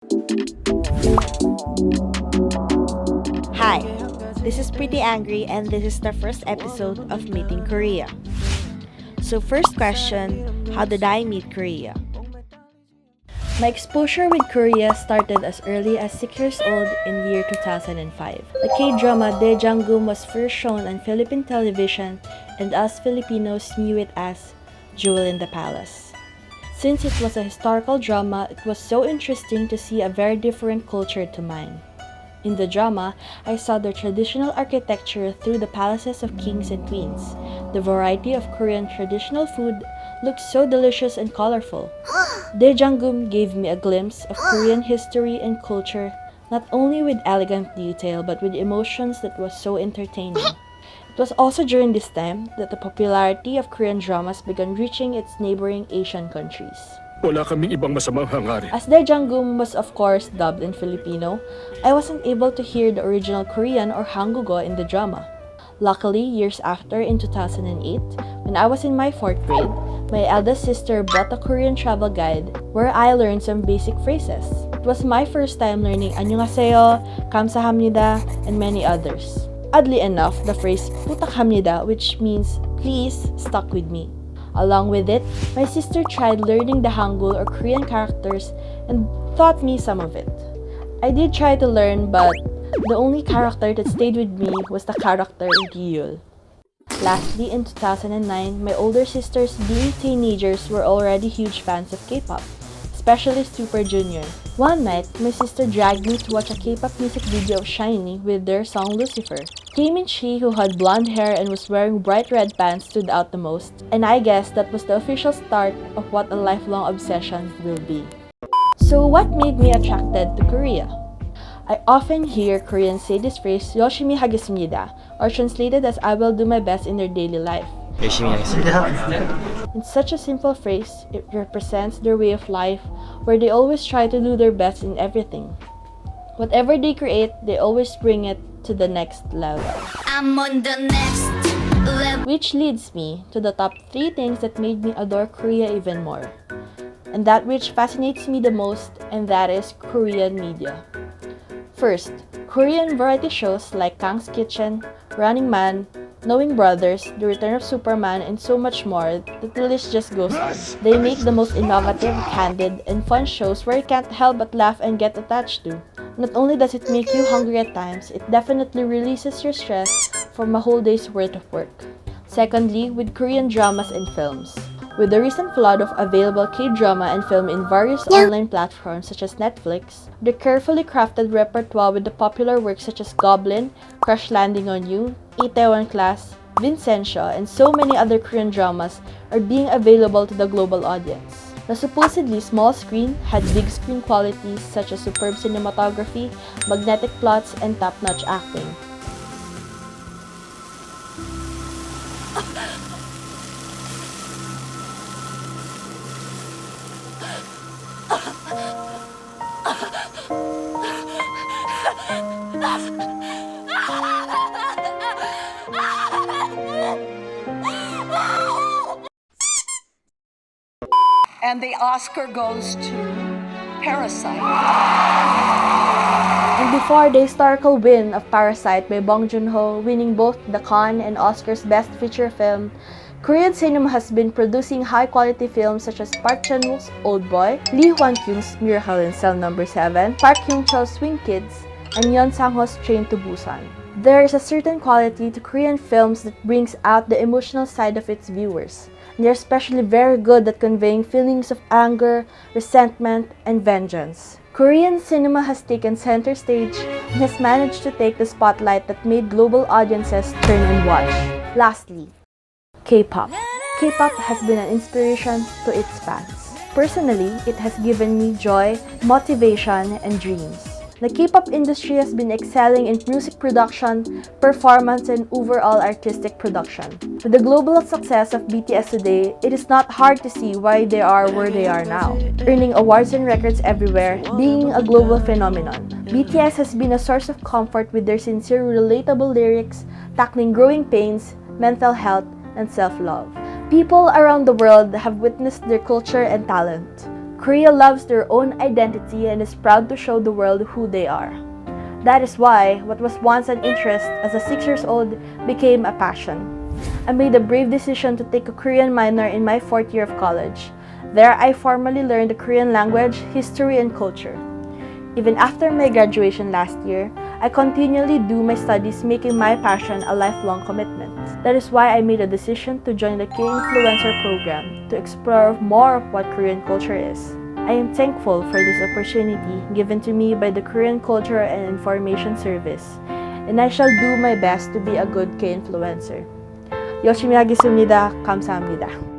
Hi, this is Pretty Angry and this is the first episode of Meeting Korea. So first question, how did I meet Korea? My exposure with Korea started as early as 6 years old in the year 2005. The K-drama Daejanggum was first shown on Philippine television and us Filipinos knew it as Jewel in the Palace. Since it was a historical drama, it was so interesting to see a very different culture to mine. In the drama, I saw the traditional architecture through the palaces of kings and queens. The variety of Korean traditional food looked so delicious and colorful. Daejanggum gave me a glimpse of Korean history and culture, not only with elegant detail but with emotions that was so entertaining. It was also during this time that the popularity of Korean dramas began reaching its neighboring Asian countries. Wala kaming ibang masamang hangarin. As Daejanggum was of course dubbed in Filipino, I wasn't able to hear the original Korean or Hangugo in the drama. Luckily, years after, in 2008, when I was in my 4th grade, my eldest sister bought a Korean travel guide where I learned some basic phrases. It was my first time learning "안녕하세요," "감사합니다," and many others. Oddly enough, the phrase "부탁합니다," which means "please," stuck with me. Along with it, my sister tried learning the Hangul or Korean characters and taught me some of it. I did try to learn, but the only character that stayed with me was the character Rios. Lastly, in 2009, my older sisters, being teenagers, were already huge fans of K-pop, especially Super Junior. One night, my sister dragged me to watch a K-pop music video of SHINee with their song Lucifer. Taemin Chi, who had blonde hair and was wearing bright red pants, stood out the most, and I guess that was the official start of what a lifelong obsession will be. So what made me attracted to Korea? I often hear Koreans say this phrase, "열심히 하겠습니다," or translated as "I will do my best in their daily life." 열심히 하겠습니다. In such a simple phrase, it represents their way of life where they always try to do their best in everything. Whatever they create, they always bring it to the next level. I'm on the next level. Which leads me to the top 3 things that made me adore Korea even more. And that which fascinates me the most, and that is Korean media. First, Korean variety shows like Kang's Kitchen, Running Man, Knowing Brothers, The Return of Superman, and so much more that the list just goes on. They make the most innovative, candid, and fun shows where you can't help but laugh and get attached to. Not only does it make you hungry at times, it definitely releases your stress from a whole day's worth of work. Secondly, with Korean dramas and films. With the recent flood of available K-drama and film in various online platforms such as Netflix, the carefully crafted repertoire with the popular works such as Goblin, Crash Landing on You, Itaewon Class, Vincentia, and so many other Korean dramas are being available to the global audience. The supposedly small screen had big screen qualities such as superb cinematography, magnetic plots, and top-notch acting. And the Oscar goes to Parasite. And before the historical win of Parasite by Bong Joon-ho, winning both the Cannes and Oscar's Best Feature Film, Korean cinema has been producing high-quality films such as Park Chan-wook's Old Boy, Lee Hwan-kyung's Miracle in Cell No. 7, Park Hyung-cho's Swing Kids, and Yeon Sang-ho's Train to Busan. There is a certain quality to Korean films that brings out the emotional side of its viewers. They're especially very good at conveying feelings of anger, resentment, and vengeance. Korean cinema has taken center stage and has managed to take the spotlight that made global audiences turn and watch. Lastly, K-pop. K-pop has been an inspiration to its fans. Personally, it has given me joy, motivation, and dreams. The K-pop industry has been excelling in music production, performance, and overall artistic production. With the global success of BTS today, it is not hard to see why they are where they are now, earning awards and records everywhere, being a global phenomenon. BTS has been a source of comfort with their sincere, relatable lyrics, tackling growing pains, mental health, and self-love. People around the world have witnessed their culture and talent. Korea loves their own identity and is proud to show the world who they are. That is why what was once an interest as a 6 years old became a passion. I made a brave decision to take a Korean minor in my 4th year of college. There, I formally learned the Korean language, history, and culture. Even after my graduation last year, I continually do my studies, making my passion a lifelong commitment. That is why I made a decision to join the K-Influencer program to explore more of what Korean culture is. I am thankful for this opportunity given to me by the Korean Culture and Information Service, and I shall do my best to be a good K-Influencer. 열심히 하겠습니다. 감사합니다.